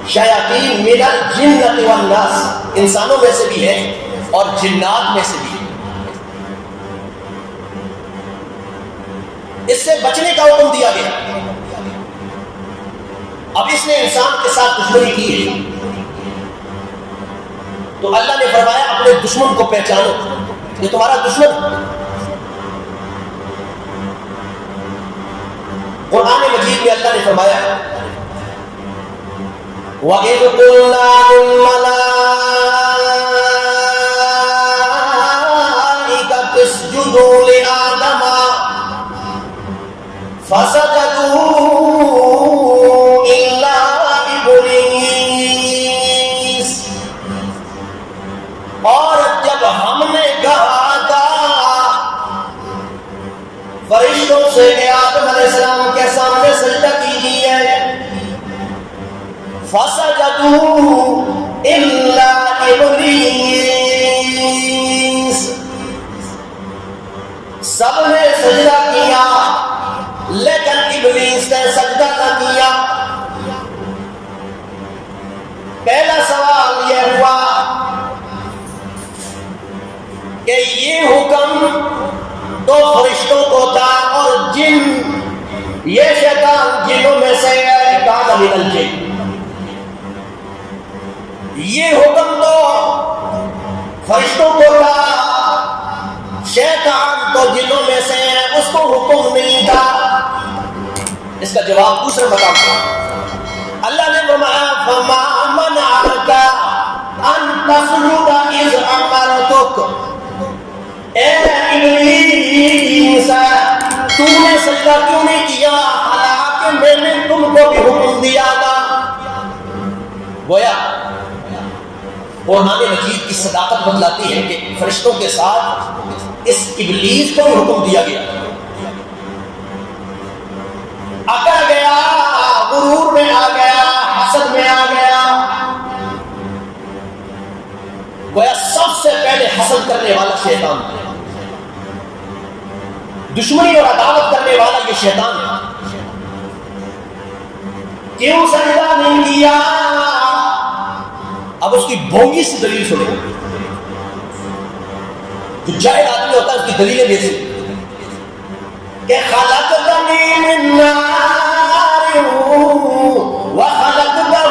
شیاطین من الجنۃ والناس، انسانوں میں سے بھی ہے اور جنات میں سے بھی ہے۔ اس سے بچنے کا حکم دیا گیا۔ اب اس نے انسان کے ساتھ دشمنی کی ہے تو اللہ نے فرمایا اپنے دشمن کو پہچانو، یہ تمہارا دشمن ہے۔ قرآن مجید میں اللہ نے فرمایا وَإِذْ قُلْنَا لِلْمَلَائِكَةِ اسْجُدُوا لِآدَمَ فَسَجَدُوا إِلَّا إِبْلِيسَ، اور جب ہم نے کہا تھا فرشتوں سے کہ آدم علیہ السلام کے سامنے سجدہ کیجیے، فَسَجَدُوا إِلَّا إِبْلِيسَ، سب نے سجدہ کیا لیکن ابلیس نے سجدہ نہ کیا۔ پہلا سوال یہ ہوا کہ یہ حکم تو فرشتوں کو تھا اور جن، یہ شیطان جنوں میں سے کان من الجن، یہ حکم تو فرشتوں کو تھا، شیطان تو جنوں میں سے اس کو حکم نہیں تھا۔ اس کا جواب دوسرے مقام پر اللہ نے فرمایا فَمَا مَنَعَكَ أَن تَسْجُدَ إِذْ أَمَرْتُكَ، اے ابلیس تو نے سجدہ کیوں نہیں کیا حالانکہ میں نے تم کو بھی حکم دیا تھا۔ گویا قرآن مجید کی صداقت بتلاتی ہے کہ فرشتوں کے ساتھ اس ابلیس کو حکم دیا گیا، اکڑ گیا، غرور میں آ گیا، حسد میں آ گیا۔ گویا سب سے پہلے حسد کرنے والا شیطان ہے، دشمنی اور عداوت کرنے والا یہ شیطان ہے۔ کیوں سجدہ نہیں کیا؟ اب اس کی بھونگی سی دلیل سنو، جو جاہل آدمی ہوتا ہے اس کی دلیلیں بھی سی کہ خلقتنی من نار وخلقتہ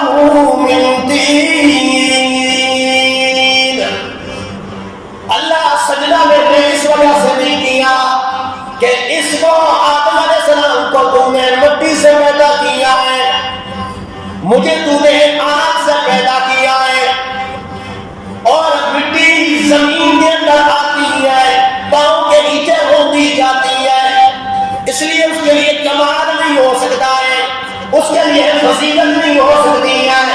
من طین، اللہ سجدہ میں نے اس وجہ سے نہیں کیا کہ اس کو آدم علیہ السلام کو تم نے مٹی سے پیدا کیا ہے، مجھے تم نے آگ سے پیدا کیا ہے، اور مٹی زمین کے اندر آتی ہے، پاؤں کے نیچے ہوتی جاتی ہے، اس لیے اس کے لیے کمال نہیں ہو سکتا ہے، اس کے لیے فضیلت نہیں ہو سکتی ہے،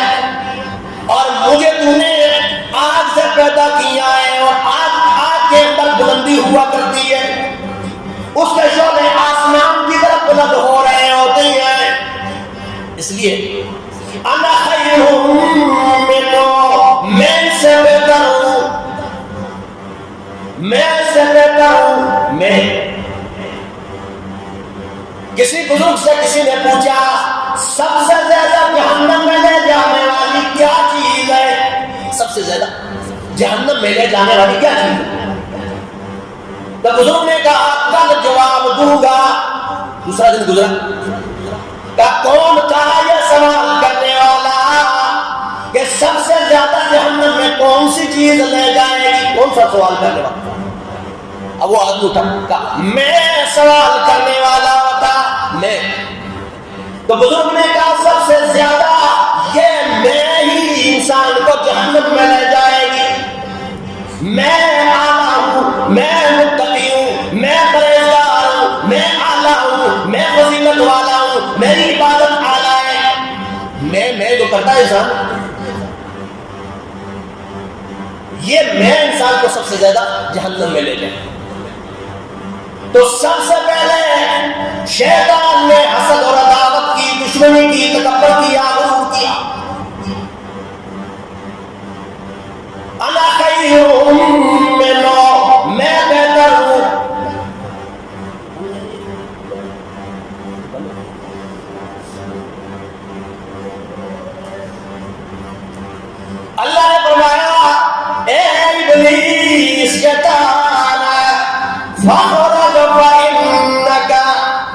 اور مجھے تم نے آگ سے پیدا کیا ہے، اور آگ کے اندر بلندی ہوا کرتی ہے، اس کے شعلے آسمان کی طرف بلند ہو رہے ہوتے ہیں، اس لیے انا خیر منہ، میں سے بہتر ہوں، میں سے بہتر ہوں۔ میں کسی بزرگ سے کسی نے پوچھا سب سے زیادہ جہنم میں لے جانے والی کیا چیز ہے؟ سب سے زیادہ جہنم میں لے جانے والی کیا چیز ہے؟ تو بزرگ نے کہا کل جواب دوں گا۔ دوسرا دن گزرا، کہا کون تھا یہ سوال کرنے والا کہ سب سے زیادہ جہنم میں کون سی چیز لے جائے گی؟ کون سا سوال کرنے والا؟ اب وہ آدمی اٹھا، کہا میں سوال کرنے والا تھا، میں۔ تو بزرگ نے کہا سب سے زیادہ یہ میں ہی انسان کو جہنم میں لے جائے گی، میں اعلیٰ ہوں، میں متقی ہوں، میں پرہیزگار ہوں، میں اعلیٰ ہوں، میں فضیلت والا ہوں، میری عبادت اعلیٰ ہے۔ میں جو کرتا ہے انسان، یہ میں انسان کو سب سے زیادہ جہنم میں لے جائے۔ تو سب سے پہلے شیطان نے حسد اور عداوت کی، دشمنی کی، تکبر کیا، غرور کیا۔ انا خیر منہ، میں بہتر ہوں۔ فخرج فإنك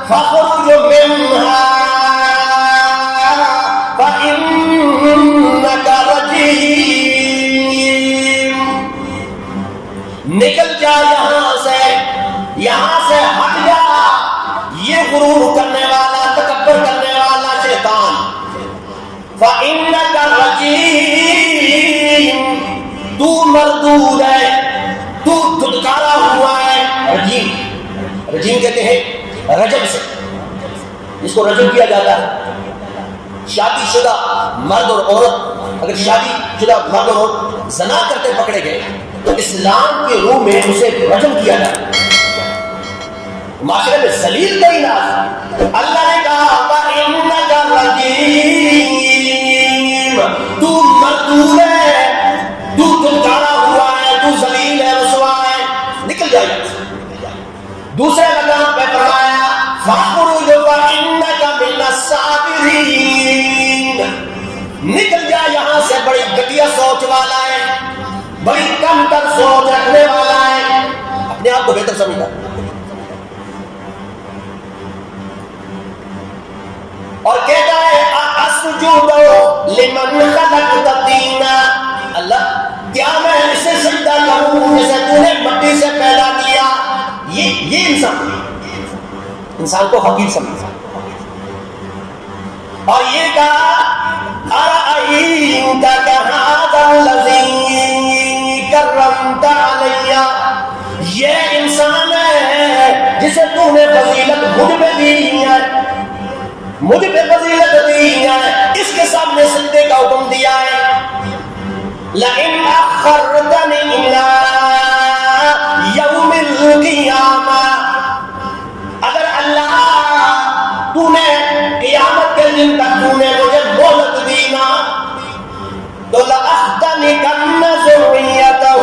فاخرج منها فإنك رجيم. نکل جا یہاں سے ہٹ جا، یہ غرور کرنے والا، تکبر کرنے والا شیطان. فإنك رجيم، تو مردود ہے، تو دھتکارا ہوا ہے. رجیم، رجیم کہتے ہیں رجم سے، اس کو رجم کیا جاتا ہے. شادی شدہ مرد اور عورت، اگر شادی شدہ مرد اور عورت زنا کرتے پکڑے گئے تو اسلام کے روح میں اسے رجم کیا جاتا ہے. معاشرے میں ذلیل کوئی نہ. اللہ نے کہا فإنک رجیم، تو مردود ہے، تو دھتکارا ہوا ہے، تو ذلیل ہے، رسوا ہے، نکل جائے. دوسرے مقام پہ فرمایا فاخرج فإنک من الصاغرین، نکل جا یہاں سے، بڑی گھٹیا سوچ والا ہے، بڑی کم تر سوچ رکھنے والا ہے، اپنے آپ کو بہتر سمجھتا اور کہتا ہے اسجد لمن خلقت طینا، اللہ کیا میں اسے سجدہ کروں جسے تو نے مٹی سے پیدا کیا. یہ انسان کو حقیر سمجھتا. اور یہ کہا ارأیت ھذا الذی کرمت علی، یہ انسان ہے جسے تو نے فضیلت مجھ پہ دی ہے، مجھ پہ فضیلت دی ہے، اس کے سامنے سجدے کا حکم دیا ہے. لئن اخرتنی الی یوم القیامہ، اگر اللہ تو نے قیامت کے دن تک تو نے مجھے مہلت دی نا تو لأحتنکن ذریتہ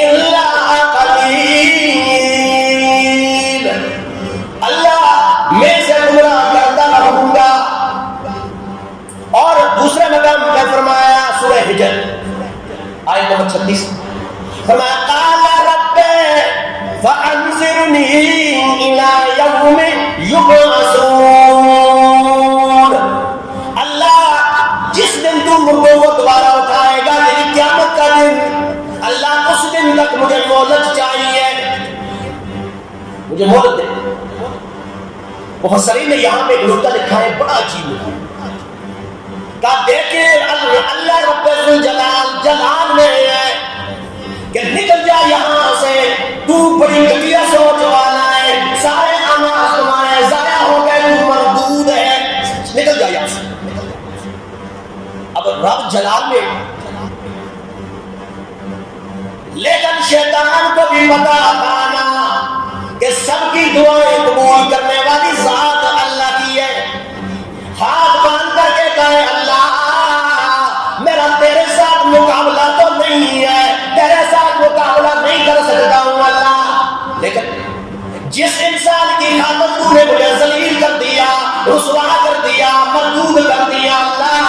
الا قلیل، اللہ میں سے گمراہ کرتا رہوں گا. اور دوسرے مقام پہ فرمایا سورہ حجر آیت نمبر 36 فرمایا قال رب فانظرنی الی یوم یبعثون، اللہ جس دن تو مردوں کو دوبارہ اٹھائے گا، میری قیامت کا دن، اللہ اس دن تک مجھے مہلت چاہیے، مجھے مہلت دے. مفسرین نے یہاں پہ ایک نکتہ لکھا ہے بڑا عجیب ہے، کہا دیکھیں اللہ رب الجلال جلال میں ہے کہ نکل جا یہاں سے، تو بڑی گھٹیا سوچ والا ہے، سارے اعمال تمہارے ضائع ہو گئے، تو مردود ہے، نکل جا یہاں سے. اب رب جلال میں، لیکن شیطان کو بھی پتا تھا نا کہ سب کی دعائیں قبول کرنے والی ذات اللہ کی ہے. ہاتھ باندھ کر کے کہے اللہ میرا تیرے ساتھ مقابلہ تو نہیں ہے، تیرے ساتھ مقابلہ نہیں کر سکتا ہوں اللہ، لیکن جس انسان کی خاطر تو نے مجھے ذلیل کر دیا، رسوا کر دیا، مردود کر دیا، اللہ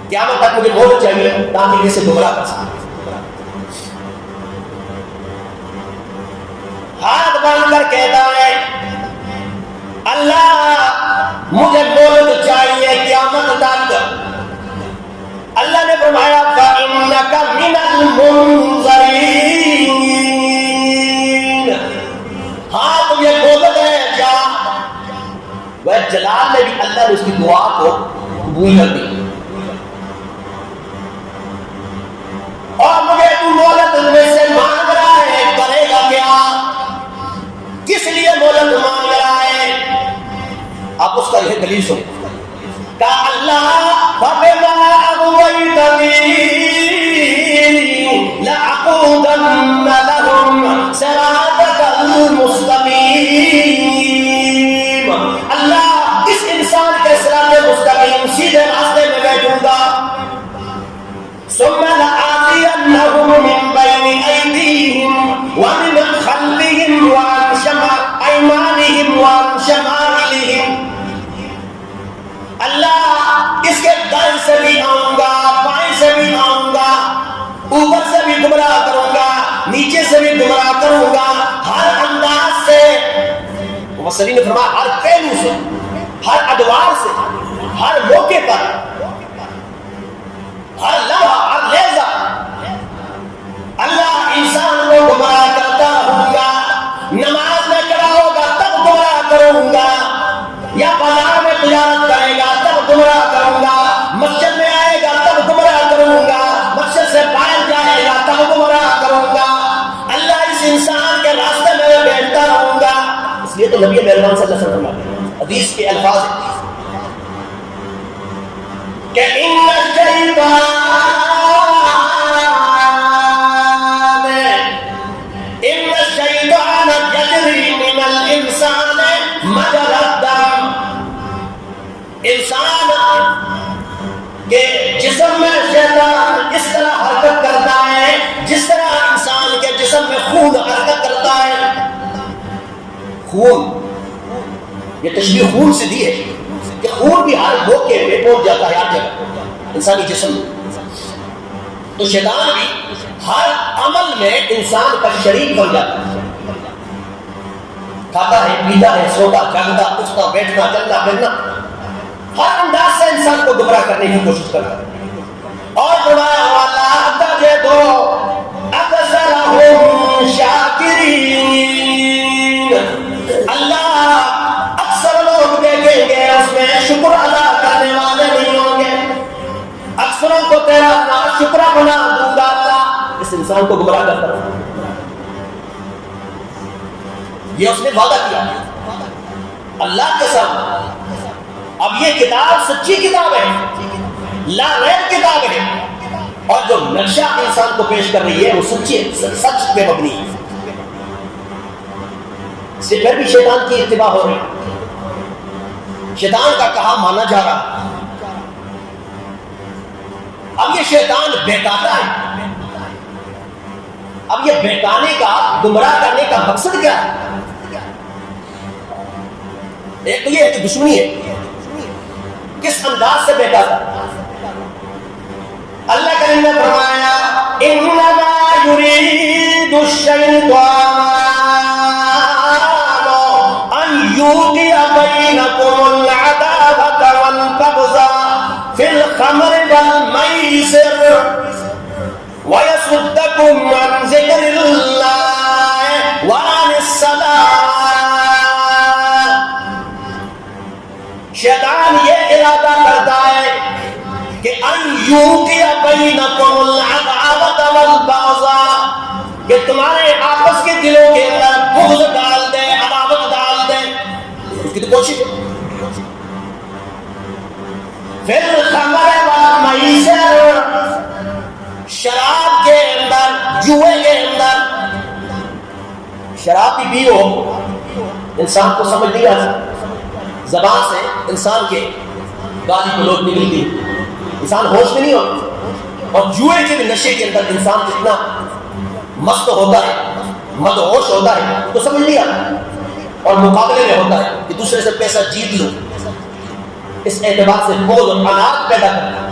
قیامت تک مجھے مہلت چاہیے تاکہ اسے گمراہ کر سکوں. ہاتھ باندھ کر کہتا ہے اللہ مجھے مہلت چاہیے قیامت تک. اللہ نے فرمایا فإنک من المنظرین، ہاں تجھے مہلت ہے جا. وہ جلال نے بھی اللہ نے اس کی دعا کو قبول کر دی. اور مجھے تو مہلت میں سے مانگ رہا ہے، کرے گا کیا؟ کس لیے مہلت مانگ رہا ہے؟ آپ اس کا یہ دلیل سنیں. کہا اللہ فَبِمَا أَغْوَيْتَنِي لَأَقْعُدَنَّ لَهُمْ صِرَاطَكَ الْمُسْتَقِيمَ، اللہ اس انسان کے صراط مستقیم سیدھے راستے میں بیٹھوں گا. ثم لآتينهم من بين أيديهم ومن خلفهم وعن أيمانهم وعن شمائلهم، اللہ اس کے دائیں سے بھی آؤں گا، بائیں سے بھی آؤں گا، اوپر سے بھی گمراہ کروں گا، نیچے نیچے سے بھی گمراہ کروں گا، ہر انداز سے، مفسرین نے فرمایا ہر پہلو سے، ہر ادوار سے، ہر موقع پر، ہر لمحہ، ہر لحظہ اللہ انسان کو گمراہ کرتا ہوں گا۔ نماز میں کھڑا ہوگا تب گمراہ کروں گا، یا بازار میں تجارت کرے گا تب گمراہ کروں گا، مسجد میں آئے گا تب گمراہ کروں گا، مسجد سے باہر جائے گا تب گمراہ کروں گا۔ اللہ اس انسان کے راستے میں بیٹھتا رہوں گا۔ اس لیے تو نبی مہربان صلی اللہ علیہ وسلم حدیث کے الفاظ ہیں کہ ان الشیطان یجری من الانسان مجرى الدم، انسان کے جسم میں شیطان اس طرح حرکت کرتا ہے جس طرح انسان کے جسم میں خون حرکت کرتا ہے۔ خون، یہ تشبیہ خون سے دی ہے کہ خون بھی ہر موقع پہ پہنچ جاتا ہے ہر جگہ انسانی جسم میں۔ تو شیطان بھی ہر عمل میں انسان کا شریک بن جاتا ہے، کھاتا ہے، پیتا ہے، سوتا، جاگتا، اٹھتا، بیٹھنا، چلنا پھرنا، ہر انداز سے انسان کو گمراہ کرنے کی کوشش کرتا ہے۔ اور فرمایا وَلَا تَجِدُ أَكْثَرَهُمْ شَاكِرِينَ، اللہ اکثر لوگ دیکھیں گے اس میں شکر ادا کرنے والے نہیں ہوں گے، اکثروں کو تیرا شکر بنا دوں گا۔ اللہ اس انسان کو گمراہ کرتا ہے، یہ اس نے وعدہ کیا اللہ کے سامنے۔ اب یہ کتاب سچی کتاب ہے، لا ریب کتاب ہے، اور جو نقشہ انسان کو پیش کر رہی ہے وہ سچی ہے، سچ پہ مبنی ہے۔ اس سے پھر بھی شیطان کی اتباع ہو رہی، شیطان کا کہا مانا جا رہا۔ اب یہ شیطان بہکاتا ہے، اب یہ بہکانے کا، گمراہ کرنے کا مقصد کیا ہے؟ ایک تو یہ ہے کہ دشمنی ہے، کس انداز سے بہکاتا ہے؟ اللہ کریم نے فرمایا انما یرید الشیطان ان یوقع بینکم العداوۃ والبغضاء فی الخمر والمیسر وَيَصُدَّكُمْ عَنْ ذِكْرِ اللَّهِ وَعَنِ الصَّلَاةِ۔ شیطان یہ ارادہ کرتا ہے کہ ان یوقع بینکم العداوۃ والبغضاء، کہ تمہارے آپس کے دلوں کے اندر بغض ڈال دے، عداوت ڈال دے، اس کی تو کوشش ہے۔ فی الخمر والمیسر، شراب کے اندر، جوئے کے اندر۔ شراب بھی پیو، انسان کو سمجھ نہیں آتا، زبان سے انسان کے گالی گلوچ نکلتی، انسان ہوش میں نہیں ہوتا۔ اور جوئے کے بھی نشے کے اندر انسان اتنا مست ہوتا ہے، مدہوش ہوتا ہے تو سمجھ نہیں آتا، اور مقابلے میں ہوتا ہے کہ دوسرے سے پیسہ جیت لو، اس اعتبار سے بغض اور عناد پیدا کرتا ہے۔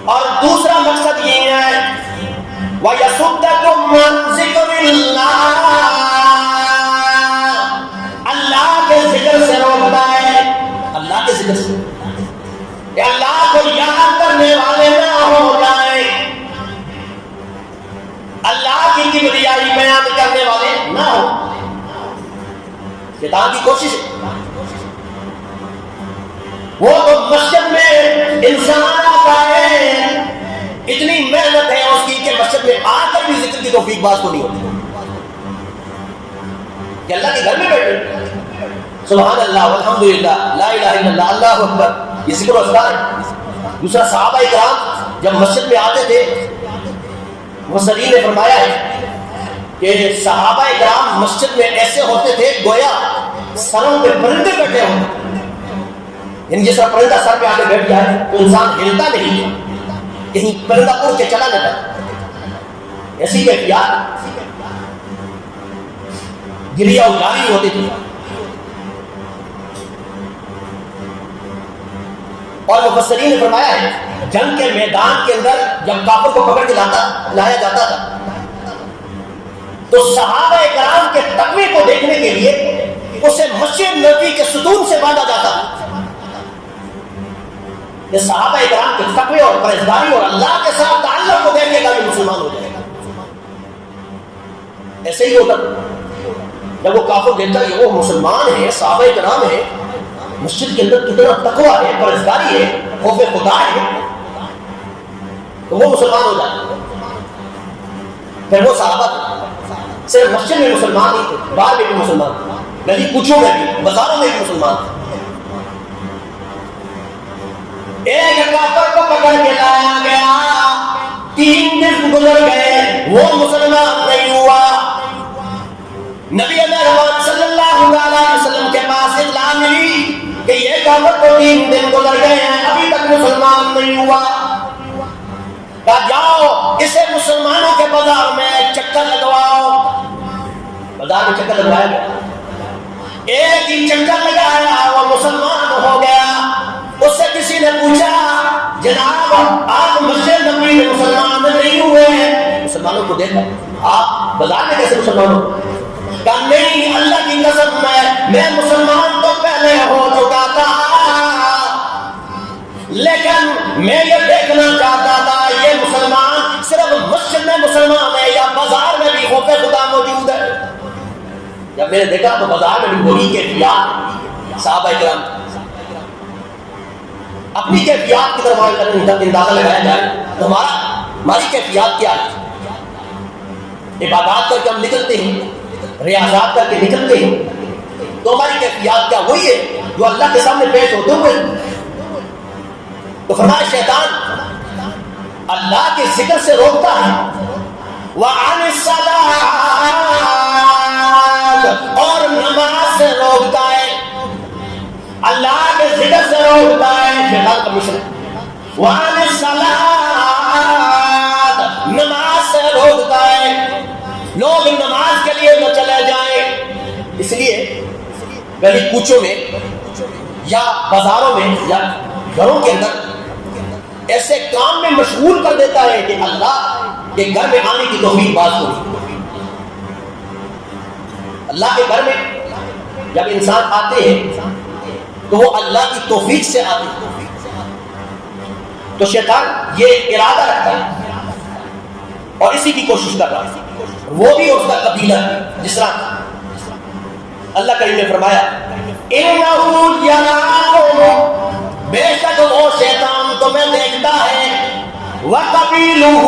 اور دوسرا مقصد یہ ہے وَيَصُدَّكُمْ عَنْ ذِكْرِ اللَّهِ، اللہ کے ذکر سے روکتا ہے، اللہ کے ذکر سے، کہ اللہ کو یاد کرنے والے نہ ہو جائیں، اللہ کی کبریائی بیان کرنے والے نہ ہو۔ شیطان کی کوشش ہے، وہ تو مسجد میں انسان آتا ہے، اتنی محنت ہے اس کی کہ مسجد میں آ کر بھی ذکر کی توفیق باز کو نہیں ہوتی، کہ اللہ کے گھر میں بیٹھے سبحان اللہ والحمدللہ لا الہ الا اللہ اللہ اکبر، یہ ذکر و اذکار ہے۔ دوسرا صحابہ اکرام جب مسجد میں آتے تھے، مفسرین نے فرمایا ہے کہ صحابہ اکرام مسجد میں ایسے ہوتے تھے گویا سروں پہ پرندے بیٹھے ہوتے، یعنی جس طرح پرندہ سر پہ آ کے بیٹھ جائے تو انسان ہلتا نہیں ہے، کہیں پرندہ اڑ کے چلا جاتا ہے، ایسی کیفیت گریا اجاری ہوتی تھی۔ اور مفسرین نے فرمایا ہے جنگ کے میدان کے اندر جب کافر کو پکڑ کے لایا جاتا تھا تو صحابہ کرام کے تقوی کو دیکھنے کے لیے اسے مسجد نبوی کے ستون سے باندھا جاتا ہے. یہ صحابہ کرام کے تقوی اور پرہیزگاری اور اللہ کے ساتھ تعلق کو دیکھنے کا بھی مسلمان ہو جائے گا. ایسے ہی ہوتا جب وہ کافر دیکھتا ہے وہ مسلمان ہے، صحابہ کرام ہے، مسجد کے اندر کتنا تقوی ہے، پرہیزگاری ہے، خوف خدا ہے، تو وہ مسلمان ہو جاتا ہے. پھر وہ صحابہ صرف مسجد میں مسلمان نہیں تھے، باہر میں بھی مسلمان تھے، گلی کوچوں میں بھی، بازاروں میں بھی مسلمان تھے. ایک کافر کو پکڑ کے لایا گیا، 3 دن گزر گئے، وہ مسلمان نہیں ہوا. نبی اکرم صلی اللہ علیہ وسلم کے پاس اطلاع ملی کہ یہ کافر کو 3 دن گزر گئے ہیں، ابھی تک مسلمان نہیں ہوا. کہا جاؤ اسے مسلمانوں کے بازار میں چکر لگواؤ. بازار میں چکر لگوایا گیا، ایک ہی چکر لگایا وہ مسلمان ہو گیا. اس سے کسی نے پوچھا جناب آپ مسجد نبوی میں مسلمان نہیں ہوئے ہیں؟ مسلمانوں کو دیکھا آپ بازار میں کیسے مسلمان ہو؟ کہا نہیں اللہ کی قسم میں مسلمان تو پہلے ہو چکا تھا، لیکن میں یہ دیکھنا چاہتا تھا یہ مسلمان صرف مسجد میں مسلمان ہے یا بازار میں بھی خوف خدا موجود ہے. جب میں نے دیکھا تو بازار میں بھی وہی کیفیات. صحابہ کرام اپنی کیفیات کی طرف اندازہ لگایا جائے تو ہماری کیفیات کیا ہے؟ عبادات کر کے ہم نکلتے ہیں، ریاضات کر کے نکلتے ہیں، تو ہماری کیفیات کیا؟ وہی ہے جو اللہ کے سامنے پیش ہوتے ہوئے. تو فرمایا شیطان اللہ کے ذکر سے روکتا ہے، وَعَنِ الصَّلَاةِ اور نماز سے روکتا ہے. اللہ کے ذکر سے روکتا ہے شیطان کا مشن. وَعَنِ الصَّلَاةِ نماز سے روکتا ہے. لوگ نماز کے لیے نہ چلے جائیں، اس لیے گلی کوچوں میں یا بازاروں میں یا گھروں کے اندر ایسے کام میں مشغول کر دیتا ہے کہ اللہ کے گھر میں آنے کی توفیق باز ہوئی. اللہ کے گھر میں جب انسان آتے ہیں تو وہ اللہ کی توفیق سے آتے ہیں. تو شیطان یہ ارادہ رکھتا ہے اور اسی کی کوشش کر رہا ہے. وہ بھی اس کا قبیلہ ہے، جس طرح اللہ کریم نے فرمایا اِنَّهُ يَرَاكُمْ بے شک وہ شیطان تمہیں دیکھتا ہے، وَقَبِيلُهُ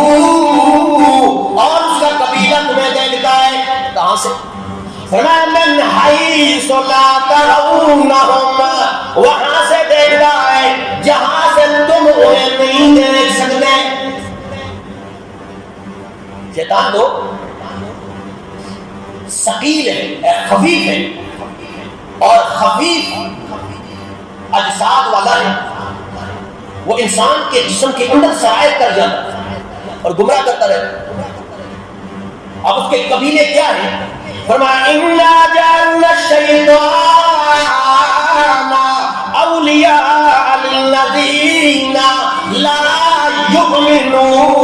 اور اس کا قبیلہ تمہیں دیکھتا ہے. کہاں سے؟ فرمایا مِنْ حَيْثُ لَا تَرَوْنَهُمْ وہاں سے دیکھتا ہے جہاں سے تم انہیں نہیں دیکھ سکتے. شیطان تو ثقیل ہے، خفیف ہے، اور خفیف اجساد والا ہے. وہ انسان کے جسم کے اندر سرایت کر جاتا ہے اور گمراہ کرتا رہتا. اب اس کے قبیلے کیا ہیں؟ فرمایا اِنَّا جَعَلْنَا الشَّيْطَانَ أَوْلِيَاءَ لِلَّذِينَ لَا يُؤْمِنُونَ.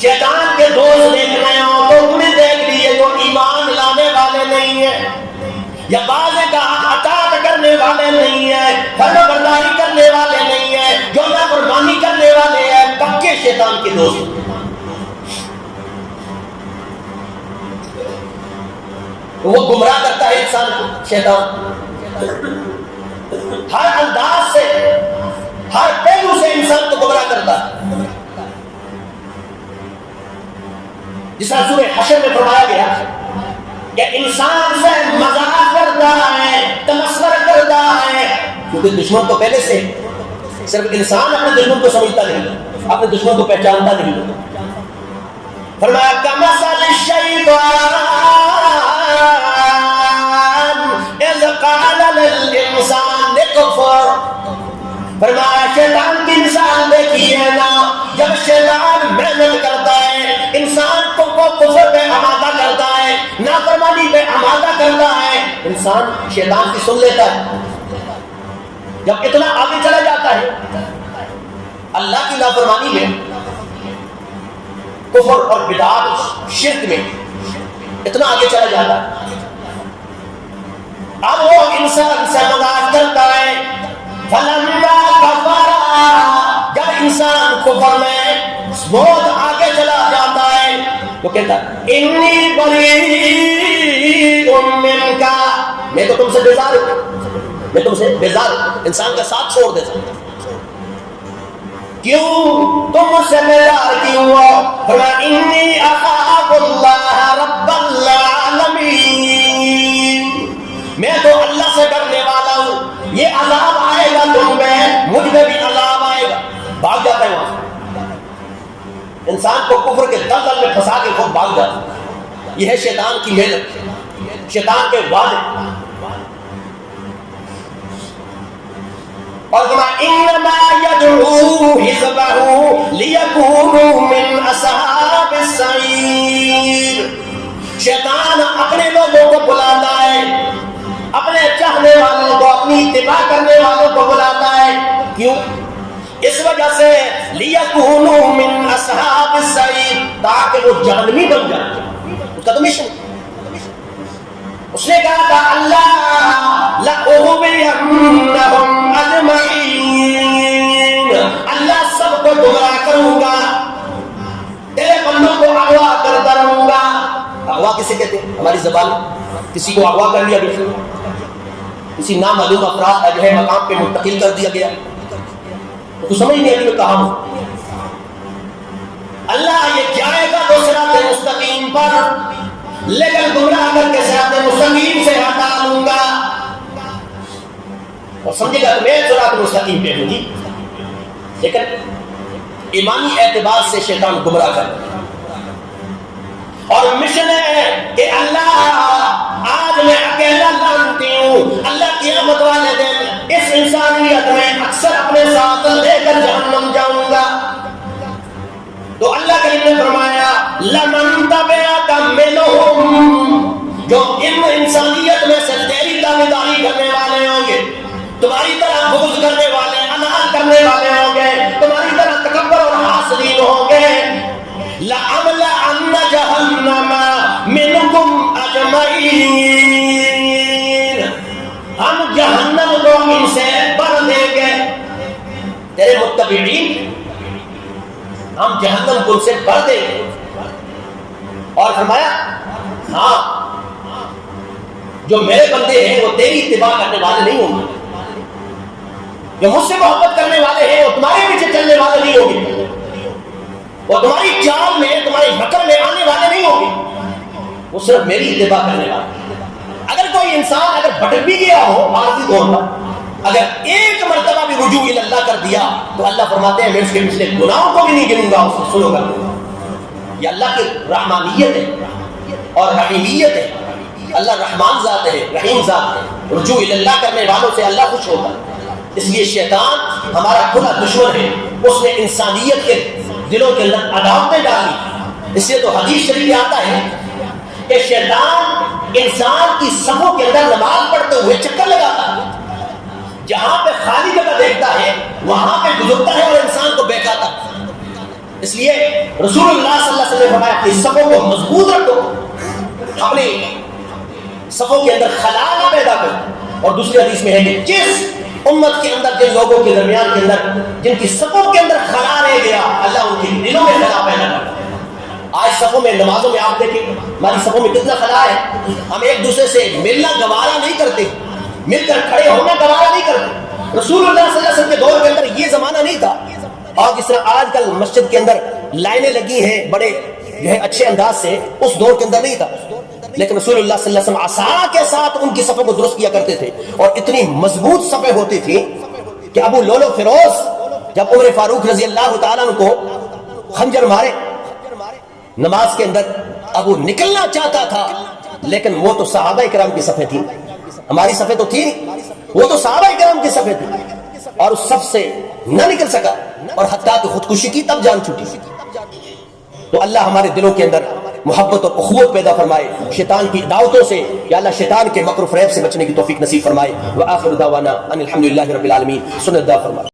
شیطان کے دوست دیکھنے ہو تو انہیں دیکھ لیے جو ایمان لانے والے نہیں ہیں، یا بعض کا اطاعت کرنے والے نہیں ہیں، فرما برداری کرنے والے نہیں ہیں، جو نافرمانی کرنے والے ہیں، پکے شیطان کے دوست. وہ گمراہ کرتا ہے انسان کو. شیطان ہر انداز سے، ہر پہلو سے انسان کو گمراہ کرتا ہے. جس طرح سورہ حشر میں فرمایا گیا کہ انسان سے مذاق کرتا ہے، تمسخر کرتا ہے، کیونکہ دشمن تو پہلے سے صرف انسان اپنے دشمن کو سمجھتا نہیں، اپنے دشمن کو پہچانتا نہیں. فرمایا کمثل الشیطان اذ قال للانسان اکفر. فرمایا شیطان کی مثال دیکھیے نا، جب شیطان محنت کرتا ہے انسان کو کفر پہ آمادہ کرتا ہے، نافرمانی پہ آمادہ کرتا ہے، انسان شیطان کی سن لیتا ہے. جب اتنا آگے چلا جاتا ہے اللہ کی نافرمانی میں کفر اور بدعات شرک میں اتنا آگے چلا جاتا ہے. اب وہ انسان سے مذاق کرتا ہے. فلما کفر، جب انسان کفر میں بہت آگے چلا جاتا ہے تو کہتا ہے انی بریء منک، میں تو تم سے بیزار ہوں، میں تم سے بیزار ہوں. انسان کا ساتھ چھوڑ دیتا. کیوں تم مجھ سے بیزار کیوں ہو؟ فرمایا انی اخاف اللہ رب العالمین، میں تو اللہ سے ڈرنے والا ہوں. یہ عذاب آئے گا تم میں، مجھ میں بھی عذاب آئے گا. بھاگ جاتا ہے وہاں. انسان کو کفر کے دلدل میں پھنسا کے خود بھاگ جاتا ہے. یہ ہے شیطان کی محنت، شیطان کے وعدے. اور انما يدعو حزبه ليكونوا من اصحاب السعير. شیطان اپنے لوگوں کو بلاتا ہے، اپنے چاہنے والوں کو، اپنی اتباع کرنے والوں کو بلاتا ہے. کیوں؟ اس وجہ سے لِيَكُونُوا مِنْ أَصْحَابِ السَّعِيرِ، تاکہ وہ جہنمی بن جائیں. اس کا تو مشن. اس نے کہا تھا اللہ لَأُغْوِيَنَّهُمْ أَجْمَعِينَ، اللہ سب کو گمراہ کروں گا، تیرے بندوں کو اغوا کرتا رہوں گا. اغوا کسے کہتے ہیں؟ ہماری زبان کسی کو اغوا کر لیا گیا، کسی نامعلوم افراد جو ہے مقام پہ منتقل کر دیا گیا، تو سمجھ نہیں آئی میں کہا ہوں. اللہ یہ جائے گا تو صراط مستقیم پر، لیکن گمراہ کر کے صراط مستقیم سے ہٹا لوں گا. اور سمجھے گا میں صراط مستقیم پہ ہوں گی، لیکن ایمانی اعتبار سے شیطان گمراہ کر. اور مشن ہے کہ اللہ آج میں اکیلا لانتی ہوں، اللہ قیامت والے دن اس انسانیت میں اکثر اپنے ساتھ لے کر جہنم جاؤں گا. تو اللہ کریم نے فرمایا لمن تبعک منہم، جو ان انسانیت میں سے تیری تابعداری کرنے والے ہوں گے، تمہاری طرح بغض کرنے والے، اناد کرنے والے ہوں گے، تمہاری طرح تکبر اور حاسدین ہوں گے، لَأَمْلَأَنَّ جَهَنَّمَ مِنْكُمْ أَجْمَعِينَ، ہم جہنم کو ان سے بھر دیں گے. تیرے متبعین ہم جہنم کو ان سے بھر دیں گے. اور فرمایا ہاں جو میرے بندے ہیں وہ تیری اتباع کرنے والے نہیں ہوں گے، جو مجھ سے محبت کرنے والے ہیں وہ تمہارے پیچھے چلنے والے نہیں ہوں گے، وہ تمہاری چال میں، تمہاری مکر میں آنے والے نہیں ہوں گے، وہ صرف میری اتباع کرنے والے. اگر کوئی انسان اگر بھٹک بھی گیا ہو عارضی طور پر، اگر ایک مرتبہ بھی رجوع اللہ کر دیا تو اللہ فرماتے ہیں میں اس کے پچھلے گناہوں کو بھی نہیں گنوں گا، اس کو سنو گا. یہ اللہ کی رحمانیت ہے اور رحیمیت ہے. اللہ رحمان ذات ہے، رحیم ذات ہے. رجوع اللہ کرنے والوں سے اللہ خوش ہوتا ہے. اس لیے شیطان ہمارا کھلا دشمن ہے. اس نے انسانیت کے دلوں کے اندر عداوتیں ڈالی. اس لیے تو حدیث شریف میں آتا ہے کہ شیطان انسان کی صفوں کے اندر نماز پڑھتے ہوئے چکر لگاتا ہے، جہاں پہ خالی جگہ دیکھتا ہے وہاں پہ گزرتا ہے اور انسان کو بہکاتا ہے. اس لیے رسول اللہ صلی اللہ علیہ وسلم نے فرمایا اپنی صفوں کو مضبوط رکھو، اپنی صفوں کے اندر خلا نہ پیدا کرو. اور دوسری حدیث میں ہے کہ جس امت کے اندر، جن لوگوں کے درمیان کے اندر جن کی صفوں کے اندر خلا رہ گیا، اللہ ان کے دلوں میں خلا پیدا کرتا ہے. آج صفوں میں، نمازوں میں آپ دیکھیں ہماری صفوں میں کتنا خلا ہے. ہم ایک دوسرے سے ملنا گوارا نہیں کرتے، مل کر کھڑے ہونا گوارا نہیں کرتے. رسول اللہ صلی اللہ علیہ وسلم کے دور کے اندر یہ زمانہ نہیں تھا. اور جس طرح آج کل مسجد کے اندر لائنیں لگی ہیں بڑے جو ہے اچھے انداز سے، اس دور کے اندر نہیں تھا. لیکن رسول اللہ صلی اللہ علیہ وسلم عصا کے ساتھ ان کی صفوں کو درست کیا کرتے تھے، اور اتنی مضبوط صفیں ہوتی تھی کہ ابو لولو فیروز جب عمر فاروق رضی اللہ تعالیٰ عنہ کو خنجر مارے نماز کے اندر، اب وہ نکلنا چاہتا تھا، لیکن وہ تو صحابہ کرام کی صفیں تھیں، ہماری صفیں تو تھی نہیں، وہ تو صحابہ کرام کی صفیں تھیں، اور اس صف سے نہ نکل سکا، اور حتیٰ کہ خودکشی کی تب جان چھوٹی. تو اللہ ہمارے دلوں کے اندر محبت اور اخوت پیدا فرمائے، شیطان کی دعوتوں سے یا اللہ شیطان کے مکر و فریب سے بچنے کی توفیق نصیب فرمائے. وآخر دعوانا ان الحمدللہ رب العالمین. سنت دعا فرمائے.